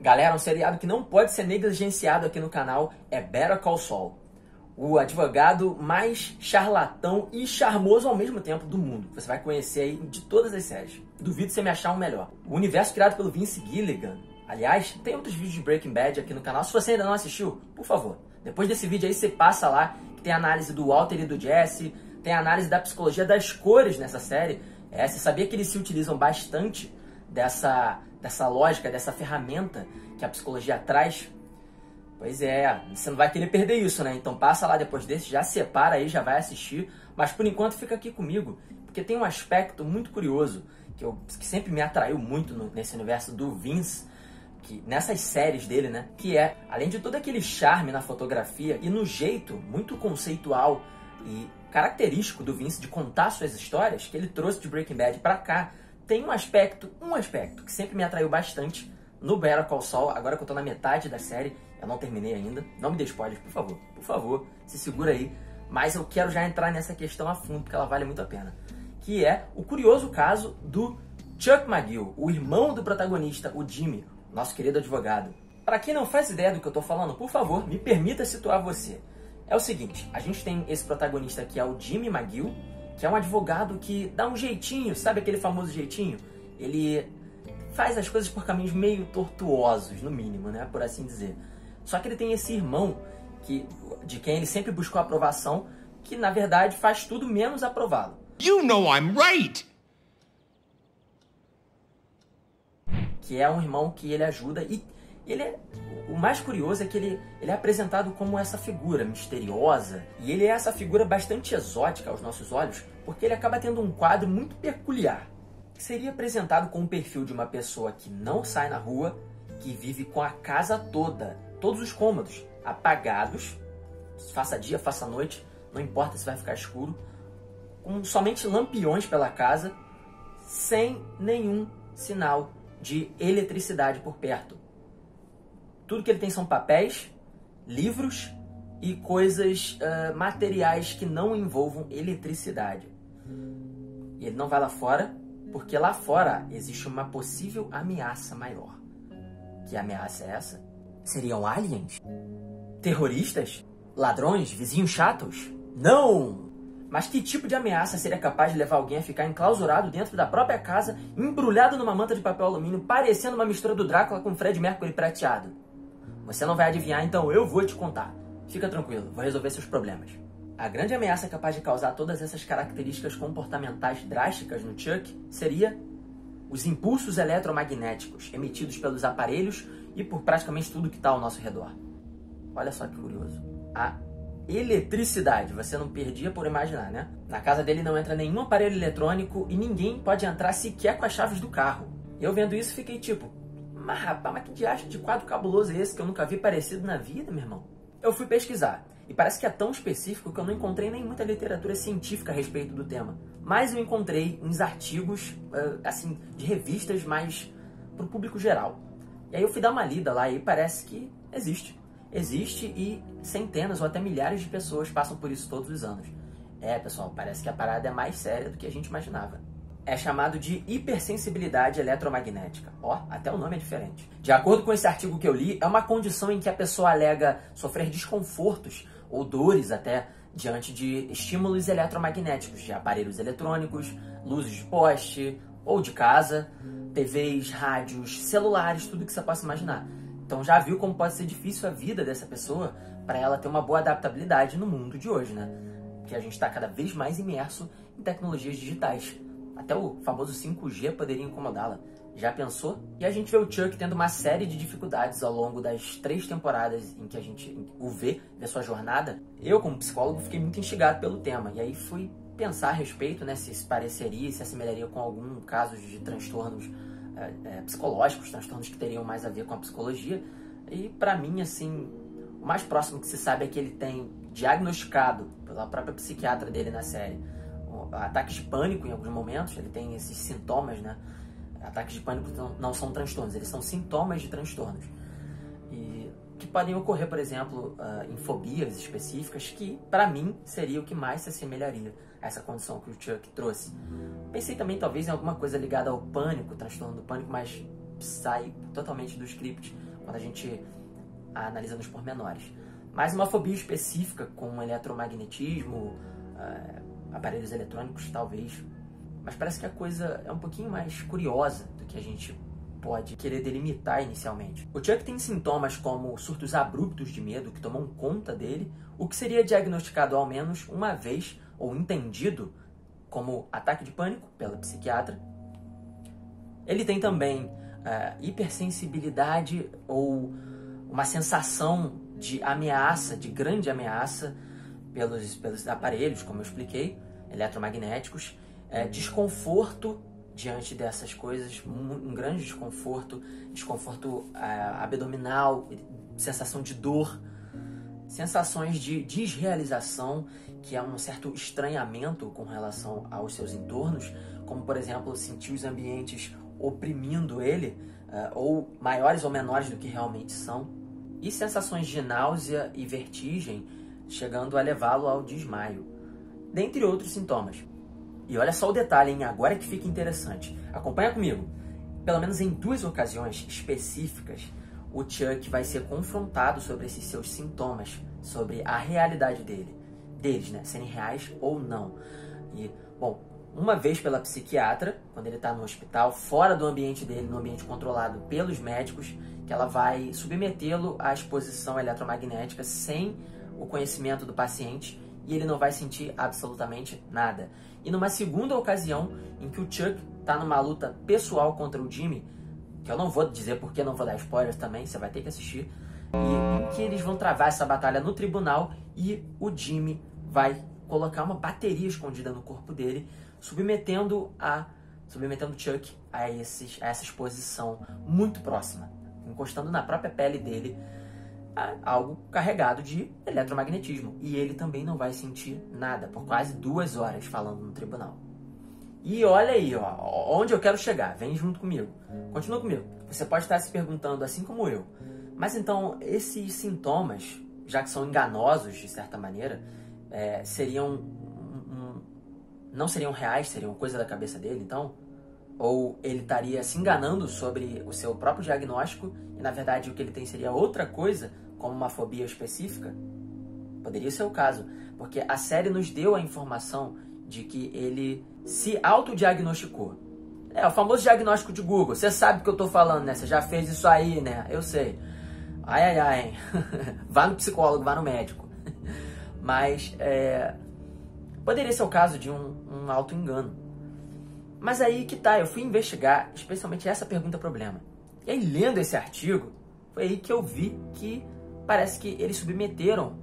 Galera, um seriado que não pode ser negligenciado aqui no canal é Better Call Saul. O advogado mais charlatão e charmoso ao mesmo tempo do mundo. Você vai conhecer aí de todas as séries. Duvido você me achar um melhor. O universo criado pelo Vince Gilligan. Aliás, tem outros vídeos de Breaking Bad aqui no canal. Se você ainda não assistiu, por favor, depois desse vídeo aí você passa lá, que tem análise do Walter e do Jesse, tem análise da psicologia das cores nessa série. Você sabia que eles se utilizam bastante dessa lógica, dessa ferramenta que a psicologia traz? Pois é, você não vai querer perder isso, né? Então passa lá depois desse, já separa aí, já vai assistir. Mas por enquanto fica aqui comigo, porque tem um aspecto muito curioso, que sempre me atraiu muito nesse universo do Vince, nessas séries dele, né? Que é, além de todo aquele charme na fotografia e no jeito muito conceitual e característico do Vince de contar suas histórias, que ele trouxe de Breaking Bad pra cá, tem um aspecto que sempre me atraiu bastante no Better Call Saul. Agora que eu tô na metade da série, eu não terminei ainda. Não me dê spoilers, por favor, se segura aí. Mas eu quero já entrar nessa questão a fundo, porque ela vale muito a pena. Que é o curioso caso do Chuck McGill, o irmão do protagonista, o Jimmy, nosso querido advogado. Para quem não faz ideia do que eu tô falando, por favor, me permita situar você. É o seguinte, a gente tem esse protagonista que é o Jimmy McGill, que é um advogado que dá um jeitinho, sabe aquele famoso jeitinho? Ele faz as coisas por caminhos meio tortuosos, no mínimo, né? Por assim dizer. Só que ele tem esse irmão, de quem ele sempre buscou aprovação, que na verdade faz tudo menos aprová-lo. You know I'm right! Que é um irmão que ele ajuda e o mais curioso é que ele é apresentado como essa figura misteriosa, e ele é essa figura bastante exótica aos nossos olhos, porque ele acaba tendo um quadro muito peculiar, que seria apresentado com o perfil de uma pessoa que não sai na rua, que vive com a casa toda, todos os cômodos apagados, faça dia, faça noite, não importa se vai ficar escuro, com somente lampiões pela casa, sem nenhum sinal de eletricidade por perto. Tudo que ele tem são papéis, livros e coisas materiais que não envolvam eletricidade. E ele não vai lá fora, porque lá fora existe uma possível ameaça maior. Que ameaça é essa? Seriam aliens? Terroristas? Ladrões? Vizinhos chatos? Não! Mas que tipo de ameaça seria capaz de levar alguém a ficar enclausurado dentro da própria casa, embrulhado numa manta de papel alumínio, parecendo uma mistura do Drácula com Fred Mercury prateado? Você não vai adivinhar, então eu vou te contar. Fica tranquilo, vou resolver seus problemas. A grande ameaça capaz de causar todas essas características comportamentais drásticas no Chuck seria os impulsos eletromagnéticos emitidos pelos aparelhos e por praticamente tudo que está ao nosso redor. Olha só que curioso. A eletricidade, você não perdia por imaginar, né? Na casa dele não entra nenhum aparelho eletrônico e ninguém pode entrar sequer com as chaves do carro. Eu vendo isso fiquei tipo, mas rapaz, mas que diacho de quadro cabuloso é esse que eu nunca vi parecido na vida, meu irmão? Eu fui pesquisar e parece que é tão específico que eu não encontrei nem muita literatura científica a respeito do tema. Mas eu encontrei uns artigos, assim, de revistas mais pro público geral. E aí eu fui dar uma lida lá e parece que existe. Existe e centenas ou até milhares de pessoas passam por isso todos os anos. Pessoal, parece que a parada é mais séria do que a gente imaginava. É chamado de hipersensibilidade eletromagnética. Até o nome é diferente. De acordo com esse artigo que eu li, é uma condição em que a pessoa alega sofrer desconfortos ou dores até diante de estímulos eletromagnéticos, de aparelhos eletrônicos, luzes de poste ou de casa, TVs, rádios, celulares, tudo que você possa imaginar. Então já viu como pode ser difícil a vida dessa pessoa para ela ter uma boa adaptabilidade no mundo de hoje, né? Porque a gente está cada vez mais imerso em tecnologias digitais. Até o famoso 5G poderia incomodá-la. Já pensou? E a gente vê o Chuck tendo uma série de dificuldades ao longo das 3 temporadas em que a gente o vê sua jornada. Eu, como psicólogo, fiquei muito instigado pelo tema. E aí fui pensar a respeito, né, se pareceria, se assemelharia com algum caso de transtornos psicológicos, transtornos que teriam mais a ver com a psicologia. E pra mim, assim, o mais próximo que se sabe é que ele tem diagnosticado pela própria psiquiatra dele na série ataques de pânico em alguns momentos. Ele tem esses sintomas, né? Ataques de pânico não são transtornos, eles são sintomas de transtornos. E que podem ocorrer, por exemplo, em fobias específicas, que, para mim, seria o que mais se assemelharia a essa condição que o Chuck trouxe. Pensei também, talvez, em alguma coisa ligada ao pânico, transtorno do pânico, mas sai totalmente do script quando a gente analisa nos pormenores. Mas uma fobia específica com eletromagnetismo, aparelhos eletrônicos, talvez. Mas parece que a coisa é um pouquinho mais curiosa do que a gente pode querer delimitar inicialmente. O Chuck tem sintomas como surtos abruptos de medo que tomam conta dele, o que seria diagnosticado ao menos uma vez ou entendido como ataque de pânico pela psiquiatra. Ele tem também hipersensibilidade ou uma sensação de ameaça, de grande ameaça pelos aparelhos, como eu expliquei, eletromagnéticos, desconforto diante dessas coisas, um grande desconforto abdominal, sensação de dor, sensações de desrealização, que é um certo estranhamento com relação aos seus entornos, como, por exemplo, sentir os ambientes oprimindo ele, ou maiores ou menores do que realmente são, e sensações de náusea e vertigem, chegando a levá-lo ao desmaio, dentre outros sintomas. E olha só o detalhe, hein? Agora que fica interessante. Acompanha comigo. Pelo menos em 2 ocasiões específicas, o Chuck vai ser confrontado sobre esses seus sintomas, sobre a realidade deles, né? Serem reais ou não. E, bom, uma vez pela psiquiatra, quando ele está no hospital, fora do ambiente dele, no ambiente controlado pelos médicos, que ela vai submetê-lo à exposição eletromagnética sem o conhecimento do paciente, e ele não vai sentir absolutamente nada. E numa segunda ocasião, em que o Chuck está numa luta pessoal contra o Jimmy, que eu não vou dizer porque não vou dar spoilers também, você vai ter que assistir, e em que eles vão travar essa batalha no tribunal e o Jimmy vai colocar uma bateria escondida no corpo dele, submetendo o Chuck a essa exposição muito próxima, encostando na própria pele dele, algo carregado de eletromagnetismo. E ele também não vai sentir nada por quase 2 horas falando no tribunal. E olha aí, onde eu quero chegar. Vem junto comigo. Continua comigo. Você pode estar se perguntando, assim como eu, mas então esses sintomas, já que são enganosos de certa maneira, não seriam reais, seriam coisa da cabeça dele, então? Ou ele estaria se enganando sobre o seu próprio diagnóstico e, na verdade, o que ele tem seria outra coisa, como uma fobia específica? Poderia ser o caso, porque a série nos deu a informação de que ele se autodiagnosticou. É o famoso diagnóstico de Google. Você sabe o que eu tô falando, né? Você já fez isso aí, né? Eu sei. Ai, hein? Vá no psicólogo, vá no médico. Mas, poderia ser o caso de um auto-engano. Mas aí que tá, eu fui investigar especialmente essa pergunta-problema. E aí, lendo esse artigo, foi aí que eu vi que parece que eles submeteram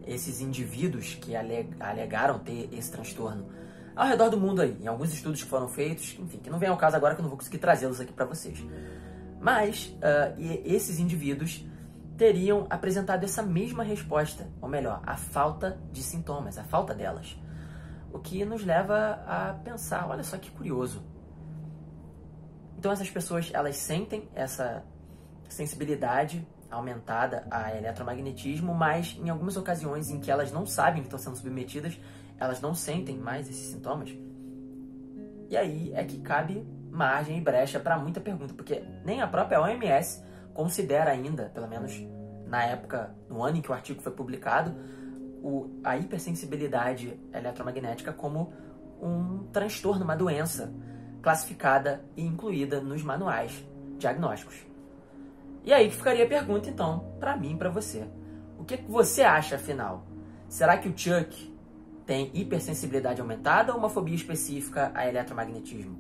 esses indivíduos que alegaram ter esse transtorno ao redor do mundo aí, em alguns estudos que foram feitos, enfim, que não vem ao caso agora, que eu não vou conseguir trazê-los aqui para vocês. Mas esses indivíduos teriam apresentado essa mesma resposta, ou melhor, a falta de sintomas, a falta delas. O que nos leva a pensar, olha só que curioso. Então essas pessoas, elas sentem essa sensibilidade aumentada a eletromagnetismo, mas em algumas ocasiões em que elas não sabem que estão sendo submetidas, elas não sentem mais esses sintomas. E aí é que cabe margem e brecha para muita pergunta, porque nem a própria OMS considera ainda, pelo menos na época, no ano em que o artigo foi publicado, a hipersensibilidade eletromagnética como um transtorno, uma doença classificada e incluída nos manuais diagnósticos. E aí que ficaria a pergunta, então, para mim e para você. O que você acha, afinal? Será que o Chuck tem hipersensibilidade aumentada ou uma fobia específica a eletromagnetismo?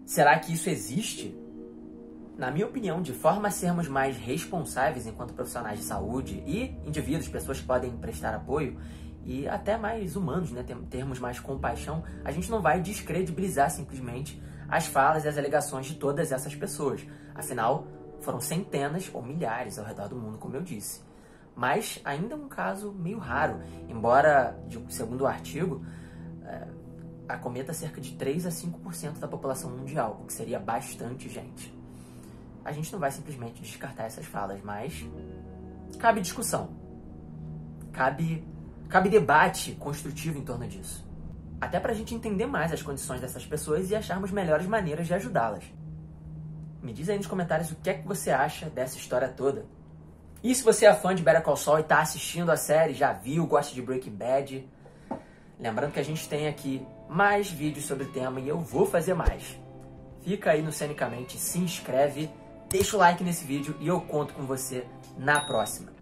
Será que isso existe? Na minha opinião, de forma a sermos mais responsáveis enquanto profissionais de saúde e indivíduos, pessoas que podem prestar apoio, e até mais humanos, né, termos mais compaixão, a gente não vai descredibilizar simplesmente as falas e as alegações de todas essas pessoas. Afinal, foram centenas ou milhares ao redor do mundo, como eu disse. Mas ainda é um caso meio raro, embora, segundo o artigo, acometa cerca de 3 a 5% da população mundial, o que seria bastante gente. A gente não vai simplesmente descartar essas falas, mas cabe discussão, cabe debate construtivo em torno disso. Até para a gente entender mais as condições dessas pessoas e acharmos melhores maneiras de ajudá-las. Me diz aí nos comentários o que é que você acha dessa história toda. E se você é fã de Better Call Saul e está assistindo a série, já viu, gosta de Breaking Bad, lembrando que a gente tem aqui mais vídeos sobre o tema e eu vou fazer mais. Fica aí no Cenicamente, se inscreve, deixa o like nesse vídeo e eu conto com você na próxima.